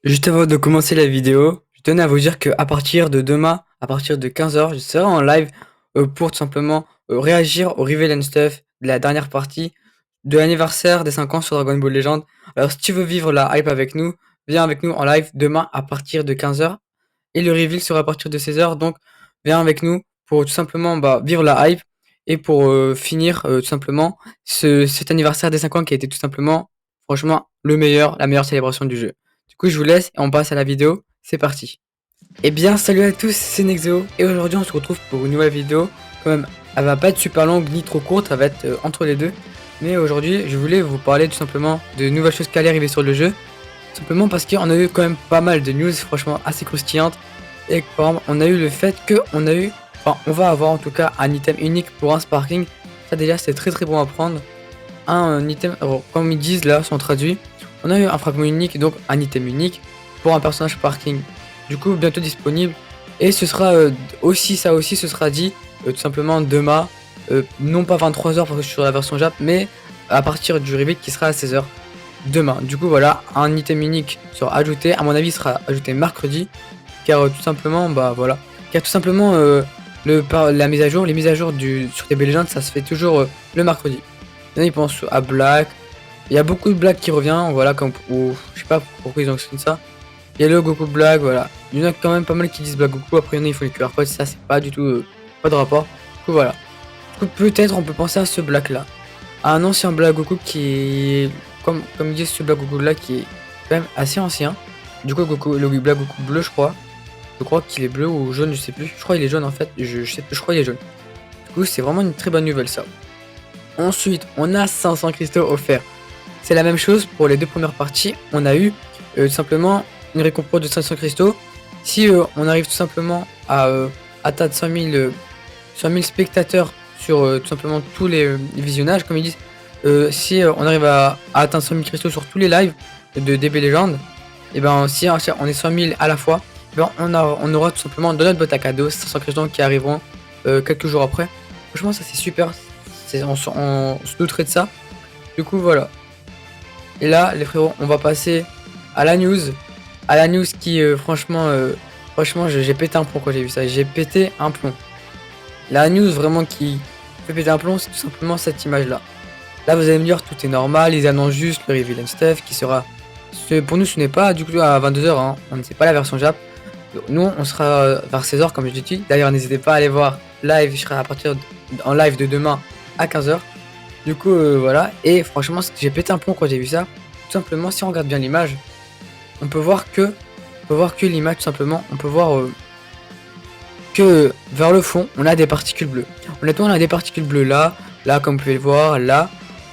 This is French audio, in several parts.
Juste avant de commencer la vidéo, je tenais à vous dire qu'à partir de demain, à partir de 15 h, je serai en live pour tout simplement réagir au Reveal and Stuff de la dernière partie de l'anniversaire des 5 ans sur Dragon Ball Legend. Alors si tu veux vivre la hype avec nous, viens avec nous en live demain à partir de 15 h et le reveal sera à partir de 16 h. Donc viens avec nous pour tout simplement vivre la hype et pour finir tout simplement cet anniversaire des 5 ans qui a été tout simplement franchement le meilleur, la meilleure célébration du jeu. Du coup je vous laisse et on passe à la vidéo, c'est parti. Eh bien salut à tous, c'est Nexo et aujourd'hui on se retrouve pour une nouvelle vidéo. Quand même, elle va pas être super longue ni trop courte, ça va être entre les deux. Mais aujourd'hui je voulais vous parler tout simplement de nouvelles choses qui allaient arriver sur le jeu. Simplement parce qu'on a eu quand même pas mal de news franchement assez croustillantes. Et par exemple, on a eu le fait qu'on a eu, enfin on va avoir en tout cas un item unique pour un sparking. Ça déjà c'est très bon à prendre. Un item, alors, comme ils disent là, sont traduits. On a eu un fragment unique, donc un item unique pour un personnage sparking. Du coup bientôt disponible. Et ce sera aussi, ça aussi ce sera dit tout simplement demain. Non pas 23 h parce que je suis sur la version Jap, mais à partir du reveal qui sera à 16 h demain. Du coup voilà, un item unique sera ajouté, à mon avis il sera ajouté mercredi, car tout simplement voilà, car tout simplement la mise à jour, les mises à jour sur TB Legends ça se fait toujours le mercredi. Là ils pensent à Black, il y a beaucoup de Black qui revient, voilà, comme je sais pas pourquoi ils ont fait ça. Il y a le Goku Black, voilà, il y en a quand même pas mal qui disent Black Goku, après il y en a il faut les QR codes, ça c'est pas du tout pas de rapport. Du coup voilà, du coup peut-être on peut penser à ce Black là, à un ancien Black Goku qui est comme ils disent, ce Black Goku là qui est quand même assez ancien. Du coup le Black Goku bleu je crois qu'il est bleu ou jaune, je sais plus, je crois qu'il est jaune en fait, je sais plus, je crois qu'il est jaune. Du coup c'est vraiment une très bonne nouvelle ça. Ensuite on a 500 cristaux offerts. C'est la même chose pour les deux premières parties, on a eu tout simplement une récompense de 500 cristaux. Si on arrive tout simplement à atteindre 100 000 spectateurs sur tout simplement tous les visionnages, comme ils disent, si on arrive à atteindre 100 000 cristaux sur tous les lives de DB Legend, et ben si on est 100 000 à la fois, ben on aura tout simplement dans notre boîte à cadeaux 500 cristaux qui arriveront quelques jours après. Franchement ça c'est super, on se douterait de ça. Du coup voilà. Et là les frérots, on va passer à la news. À la news qui franchement j'ai pété un plomb quand j'ai vu ça. J'ai pété un plomb. La news vraiment qui fait péter un plomb, c'est tout simplement cette image là. Là vous allez me dire tout est normal, ils annoncent juste le reveal and stuff qui sera. Pour nous ce n'est pas du coup à 22 h, hein. On ne sait pas la version Jap. Nous on sera vers 16 h comme je dis. D'ailleurs n'hésitez pas à aller voir live, je serai à partir en live de demain à 15 h. Du coup voilà. Et franchement j'ai pété un plomb quand j'ai vu ça. Tout simplement si on regarde bien l'image, on peut voir que l'image tout simplement, on peut voir que vers le fond on a des particules bleues. Honnêtement on a des particules bleues là comme vous pouvez le voir, là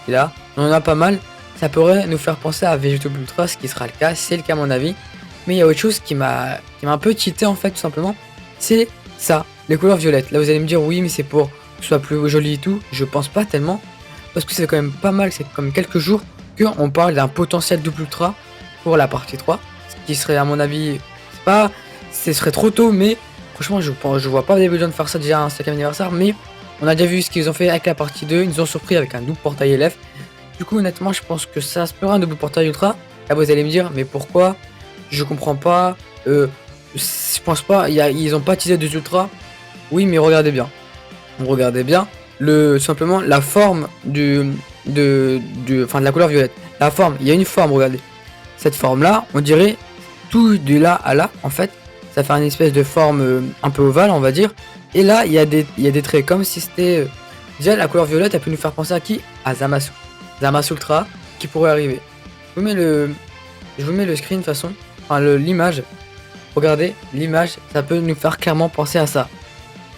et là, on en a pas mal. Ça pourrait nous faire penser à Vegetable Ultra, ce qui sera le cas, c'est le cas à mon avis. Mais il y a autre chose qui m'a un peu cheaté en fait tout simplement, c'est ça, les couleurs violettes. Là vous allez me dire oui mais c'est pour que ce soit plus joli et tout, je pense pas tellement, parce que c'est quand même pas mal, c'est comme quelques jours qu'on parle d'un potentiel double ultra pour la partie 3, ce qui serait à mon avis, ce serait trop tôt, mais franchement je vois pas des besoins de faire ça déjà à un 5ème anniversaire, mais on a déjà vu ce qu'ils ont fait avec la partie 2, ils nous ont surpris avec un double portail LF. Du coup honnêtement je pense que ça se fera un double portail ultra. Là vous allez me dire mais pourquoi? Je comprends pas, je pense pas, ils ont pas teasé des ultras. Oui mais regardez bien, simplement la forme de la couleur violette. La forme, il y a une forme, regardez. Cette forme là, on dirait tout de là à là, en fait, ça fait une espèce de forme un peu ovale, on va dire. Et là, il y a des traits comme si c'était déjà la couleur violette, elle peut nous faire penser à qui? À Zamasu. Zamasu Ultra qui pourrait arriver. Je vous mets le screen de toute façon, enfin l'image. Regardez, l'image, ça peut nous faire clairement penser à ça.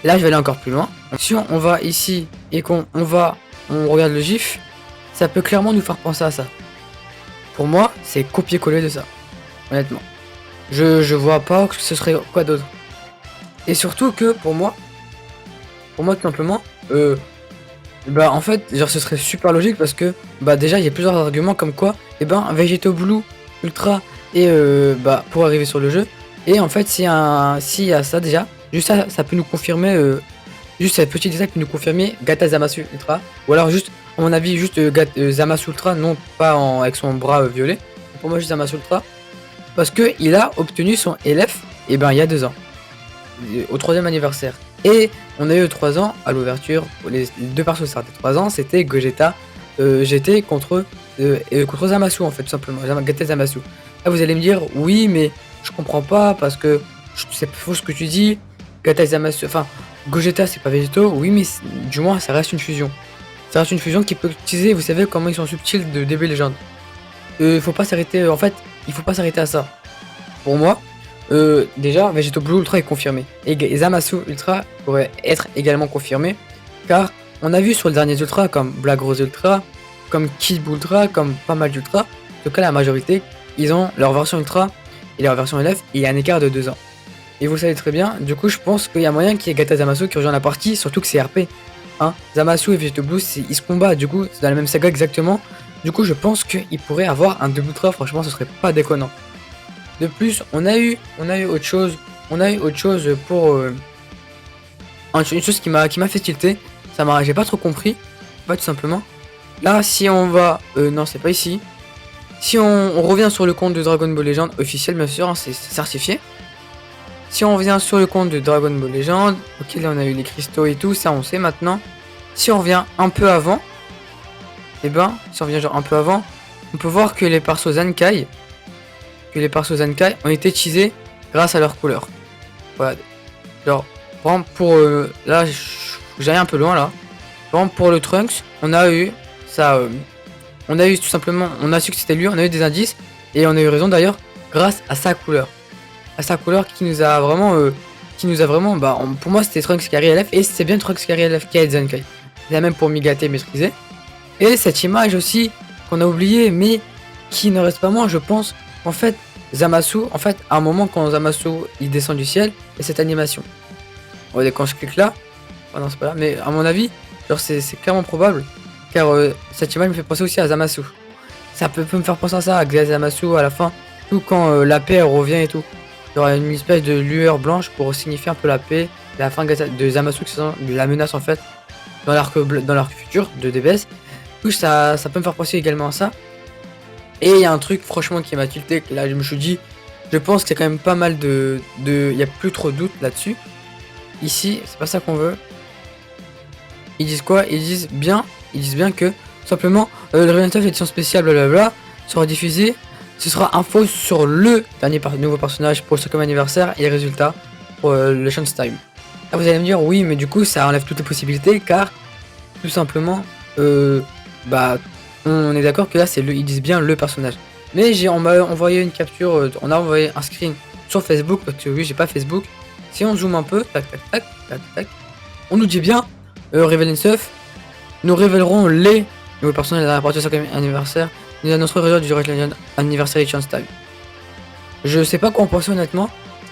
Là, je vais aller encore plus loin. Si on va ici et on regarde le gif, ça peut clairement nous faire penser à ça. Pour moi, c'est copier-coller de ça. Honnêtement. Je vois pas que ce serait quoi d'autre. Et surtout que pour moi tout simplement, en fait, genre ce serait super logique parce que déjà il y a plusieurs arguments comme quoi, Vegeto Blue Ultra et pour arriver sur le jeu. Et en fait, s'il y a ça déjà, juste ça peut nous confirmer, juste cette petite détail peut nous confirmer Gata Zamasu Ultra, ou alors juste, à mon avis, juste Zamasu Ultra, non pas avec son bras violet. Pour moi, juste Zamasu Ultra. parce que il a obtenu son LF, et ben il y a 2 ans, au 3e anniversaire. Et on a eu 3 ans à l'ouverture, les 2 persos sortaient 3 ans, c'était Gogeta GT contre Zamasu en fait, tout simplement, GT Zamasu. Là vous allez me dire, oui mais je comprends pas parce que c'est faux ce que tu dis, Gata Zamasu, enfin Gogeta c'est pas végétaux, oui mais du moins ça reste une fusion. Ça reste une fusion qui peut utiliser, vous savez comment ils sont subtils de DB Legend. Il faut pas s'arrêter, en fait, il faut pas s'arrêter à ça. Pour moi, déjà, Vegeto Blue Ultra est confirmé. Et Zamasu Ultra pourrait être également confirmé, car on a vu sur les derniers Ultra, comme Black Rose Ultra, comme Kid Ultra, comme pas mal d'Ultra, en tout cas la majorité, ils ont leur version Ultra et leur version LF, et il y a un écart de 2 ans. Et vous savez très bien, du coup je pense qu'il y a moyen qu'il y ait Gata Zamasu qui rejoigne la partie, surtout que c'est RP. Hein, Zamasu et Vegeto Blue, ils se combattent, du coup, c'est dans la même saga exactement. Du coup, je pense qu'il pourrait avoir un double ultra, franchement, ce serait pas déconnant. De plus, on a eu autre chose, pour une chose qui m'a fait tilter. J'ai pas trop compris, pas tout simplement. Là, si on va, non, c'est pas ici. Si on revient sur le compte de Dragon Ball Legend officiel, bien sûr, hein, c'est certifié. Si on revient sur le compte de Dragon Ball Legend, ok, là on a eu les cristaux et tout, ça on sait maintenant. Si on revient un peu avant, et ben, si on revient genre un peu avant, on peut voir que les persos Zankai, ont été teasés grâce à leur couleur. Voilà. Genre, par exemple, pour là, j'allais un peu loin là. Par exemple, pour le Trunks, on a eu ça, on a eu tout simplement, on a su que c'était lui, on a eu des indices et on a eu raison d'ailleurs grâce à sa couleur. À sa couleur qui nous a vraiment, bah, pour moi c'était Trunks Carry LF et c'est bien Trunks Carry LF qui a été Zankai. Il y a même pour Migate maîtrisé. Et cette image aussi qu'on a oublié mais qui ne reste pas moins, je pense. En fait, Zamasu, à un moment quand Zamasu il descend du ciel, et cette animation. Ouais, quand je clique là, oh non c'est pas là, mais à mon avis, genre c'est clairement probable, car cette image me fait penser aussi à Zamasu. Ça peut me faire penser à ça, à Zamasu à la fin, tout quand la paix revient et tout. Il y aura une espèce de lueur blanche pour signifier un peu la paix, et la fin de Zamasu, qui sent la menace en fait, dans l'arc futur de DBS. Du coup, ça peut me faire penser également à ça. Et il y a un truc franchement qui m'a tilté, que là je me suis dit, je pense que c'est quand même pas mal il y a plus trop de doute là-dessus. Ici, c'est pas ça qu'on veut. Ils disent quoi? Ils disent bien que simplement le Real Stuff édition spéciale blablabla sera diffusé. Ce sera info sur le dernier nouveau personnage pour le 5e anniversaire et les résultats pour le Chance Time. Là vous allez me dire oui mais du coup ça enlève toutes les possibilités car tout simplement bah on est d'accord que là c'est ils disent bien le personnage. Mais on m'a envoyé une capture, on a envoyé un screen sur Facebook parce que oui j'ai pas Facebook. Si on zoome un peu, tac tac tac tac tac, on nous dit bien Reveal Stuff, nous révélerons les nouveaux personnages à partir du 5e anniversaire. Nous annoncerons le résultat du Legend Anniversary Chance Time. Je sais pas quoi en penser honnêtement,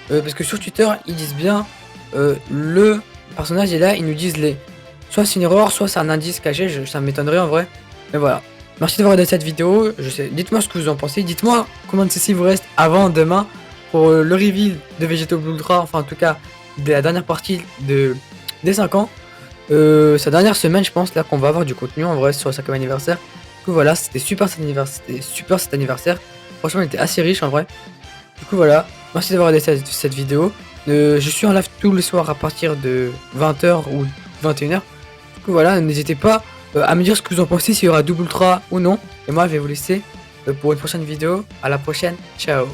parce que sur Twitter ils disent bien le personnage est là, ils nous disent les. Soit c'est une erreur, soit c'est un indice caché, ça m'étonnerait en vrai. Mais voilà. Merci d'avoir regardé cette vidéo. Dites-moi ce que vous en pensez. Dites-moi combien de CC vous reste avant demain pour le reveal de Vegeto Blue Ultra. Enfin en tout cas de la dernière partie des 5 ans. Sa dernière semaine je pense là qu'on va avoir du contenu en vrai sur le 5e anniversaire. Du coup voilà, c'était super cet anniversaire. Franchement il était assez riche en vrai. Du coup voilà, merci d'avoir regardé cette vidéo. Je suis en live tous les soirs à partir de 20h ou 21h. Du coup voilà, n'hésitez pas à me dire ce que vous en pensez, s'il y aura double ultra ou non. Et moi je vais vous laisser pour une prochaine vidéo. À la prochaine, ciao.